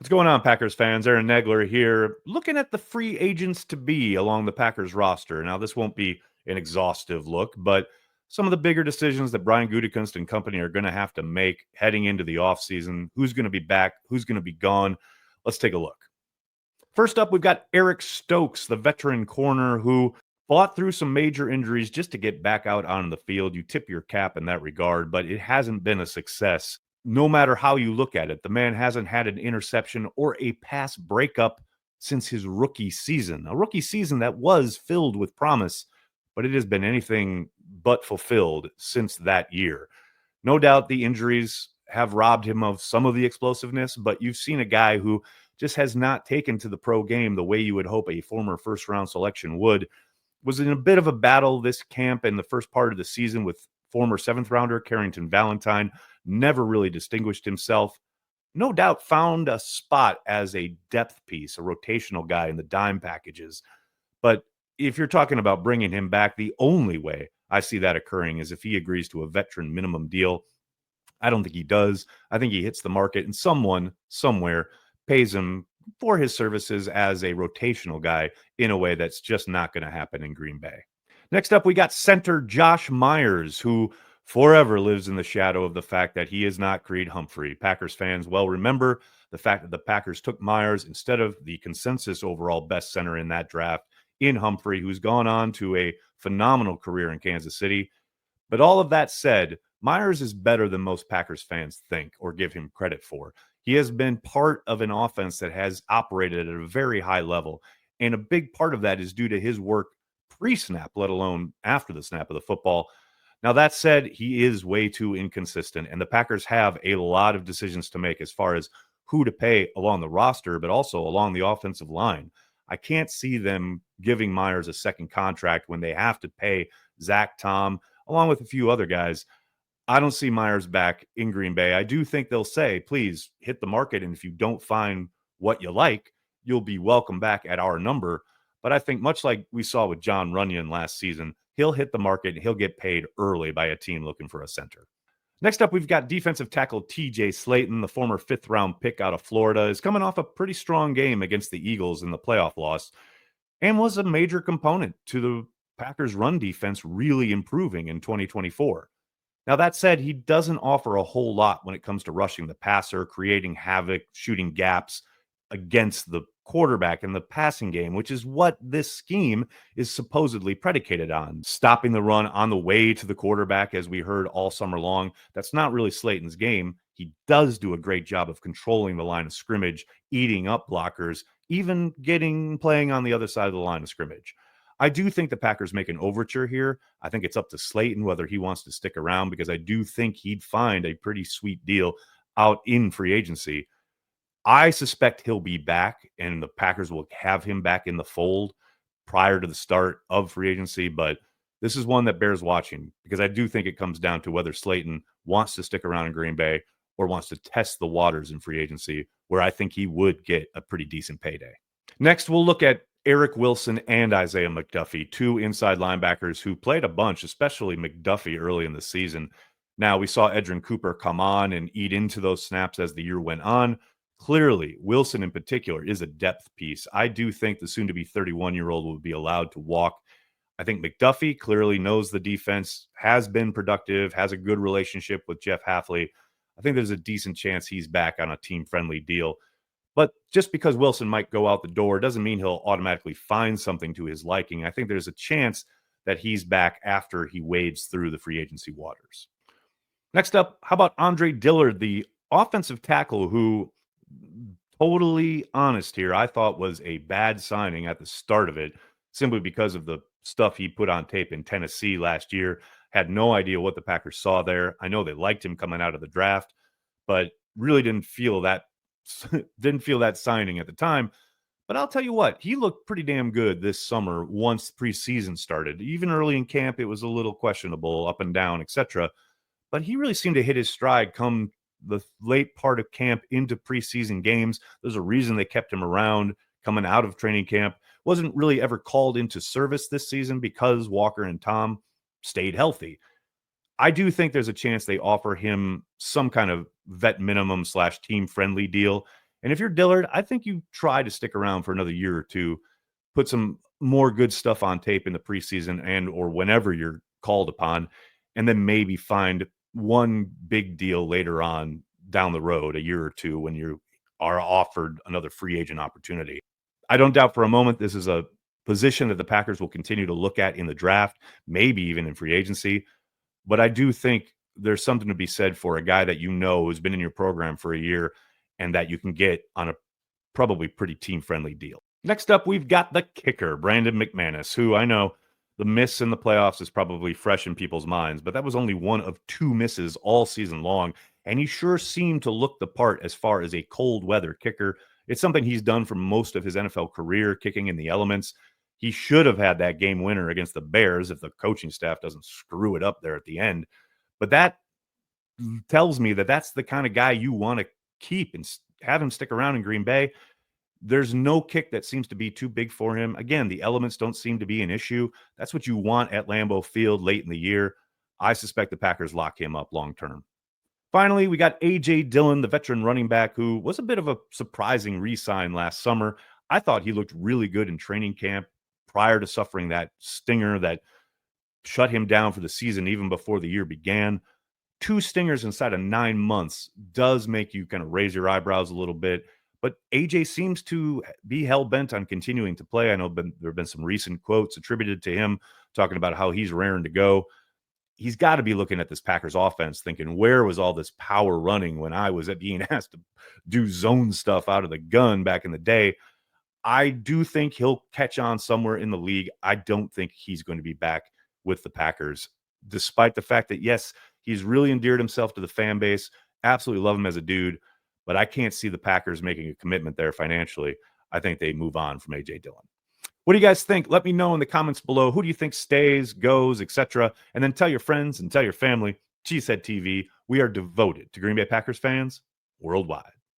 What's going on, Packers fans? Aaron Nagler here, looking at the free agents to be along the Packers roster. Now, this won't be an exhaustive look, but some of the bigger decisions that Brian Gutekunst and company are going to have to make heading into the offseason. Who's going to be back? Who's going to be gone? Let's take a look. First up, we've got Eric Stokes, the veteran corner who fought through some major injuries just to get back out on the field. You tip your cap in that regard, but it hasn't been a success. No matter how you look at it, the man hasn't had an interception or a pass breakup since his rookie season, a rookie season that was filled with promise, but it has been anything but fulfilled since that year. No doubt the injuries have robbed him of some of the explosiveness, but you've seen a guy who just has not taken to the pro game the way you would hope a former first-round selection would. Was in a bit of a battle this camp in the first part of the season with former seventh-rounder Carrington Valentine. Never really distinguished himself. No doubt found a spot as a depth piece, a rotational guy in the dime packages. But if you're talking about bringing him back, the only way I see that occurring is if he agrees to a veteran minimum deal. I don't think he does. I think he hits the market and someone somewhere pays him for his services as a rotational guy in a way that's just not going to happen in Green Bay. Next up, we got center Josh Myers, who forever lives in the shadow of the fact that he is not Creed Humphrey. Packers fans well remember the fact that the Packers took Myers instead of the consensus overall best center in that draft in Humphrey, who's gone on to a phenomenal career in Kansas City. But all of that said, Myers is better than most Packers fans think or give him credit for. He has been part of an offense that has operated at a very high level. And a big part of that is due to his work pre-snap, let alone after the snap of the football. Now, that said, he is way too inconsistent, and the Packers have a lot of decisions to make as far as who to pay along the roster, but also along the offensive line. I can't see them giving Myers a second contract when they have to pay Zach Tom, along with a few other guys. I don't see Myers back in Green Bay. I do think they'll say, please hit the market, and if you don't find what you like, you'll be welcome back at our number. But I think much like we saw with John Runyon last season, he'll hit the market and he'll get paid early by a team looking for a center. Next up, we've got defensive tackle TJ Slayton, the former fifth-round pick out of Florida, is coming off a pretty strong game against the Eagles in the playoff loss and was a major component to the Packers' run defense really improving in 2024. Now, that said, he doesn't offer a whole lot when it comes to rushing the passer, creating havoc, shooting gaps against the quarterback in the passing game, which is what this scheme is supposedly predicated on. Stopping the run on the way to the quarterback, as we heard all summer long. That's not really Slayton's game. He does do a great job of controlling the line of scrimmage, eating up blockers, even playing on the other side of the line of scrimmage. I do think the Packers make an overture here. I think it's up to Slayton whether he wants to stick around, because I do think he'd find a pretty sweet deal out in free agency. I suspect he'll be back, and the Packers will have him back in the fold prior to the start of free agency. But this is one that bears watching, because I do think it comes down to whether Slayton wants to stick around in Green Bay or wants to test the waters in free agency, where I think he would get a pretty decent payday. Next, we'll look at Eric Wilson and Isaiah McDuffy, two inside linebackers who played a bunch, especially McDuffy early in the season. Now, we saw Edrin Cooper come on and eat into those snaps as the year went on. Clearly, Wilson in particular is a depth piece. I do think the soon-to-be 31-year-old will be allowed to walk. I think McDuffy clearly knows the defense, has been productive, has a good relationship with Jeff Hafley. I think there's a decent chance he's back on a team-friendly deal. But just because Wilson might go out the door doesn't mean he'll automatically find something to his liking. I think there's a chance that he's back after he wades through the free agency waters. Next up, how about Andre Dillard, the offensive tackle who, totally honest here, I thought was a bad signing at the start of it, simply because of the stuff he put on tape in Tennessee last year. Had no idea what the Packers saw there. I know they liked him coming out of the draft, but really didn't feel that signing at the time. But I'll tell you what, he looked pretty damn good this summer once preseason started. Even early in camp, it was a little questionable, up and down, etc. But he really seemed to hit his stride come the late part of camp into preseason games. There's a reason they kept him around coming out of training camp. Wasn't really ever called into service this season because Walker and Tom stayed healthy. I do think there's a chance they offer him some kind of vet minimum / team friendly deal. And if you're Dillard, I think you try to stick around for another year or two, put some more good stuff on tape in the preseason and or whenever you're called upon, and then maybe find one big deal later on down the road, a year or two, when you are offered another free agent opportunity. I don't doubt for a moment this is a position that the Packers will continue to look at in the draft, maybe even in free agency. But I do think there's something to be said for a guy that you know who's been in your program for a year and that you can get on a probably pretty team friendly deal. Next up, we've got the kicker, Brandon McManus, who I know the miss in the playoffs is probably fresh in people's minds, but that was only one of two misses all season long. And he sure seemed to look the part as far as a cold weather kicker. It's something he's done for most of his NFL career, kicking in the elements. He should have had that game winner against the Bears if the coaching staff doesn't screw it up there at the end. But that tells me that that's the kind of guy you want to keep and have him stick around in Green Bay. There's no kick that seems to be too big for him. Again, the elements don't seem to be an issue. That's what you want at Lambeau Field late in the year. I suspect the Packers lock him up long term. Finally, we got A.J. Dillon, the veteran running back, who was a bit of a surprising re-sign last summer. I thought he looked really good in training camp prior to suffering that stinger that shut him down for the season even before the year began. 2 stingers inside of 9 months does make you kind of raise your eyebrows a little bit. But AJ seems to be hell-bent on continuing to play. I know there have been some recent quotes attributed to him talking about how he's raring to go. He's got to be looking at this Packers offense thinking, where was all this power running when I was being asked to do zone stuff out of the gun back in the day? I do think he'll catch on somewhere in the league. I don't think he's going to be back with the Packers, despite the fact that, yes, he's really endeared himself to the fan base. Absolutely love him as a dude. But I can't see the Packers making a commitment there financially. I think they move on from A.J. Dillon. What do you guys think? Let me know in the comments below. Who do you think stays, goes, etc.? And then tell your friends and tell your family. CHTV, we are devoted to Green Bay Packers fans worldwide.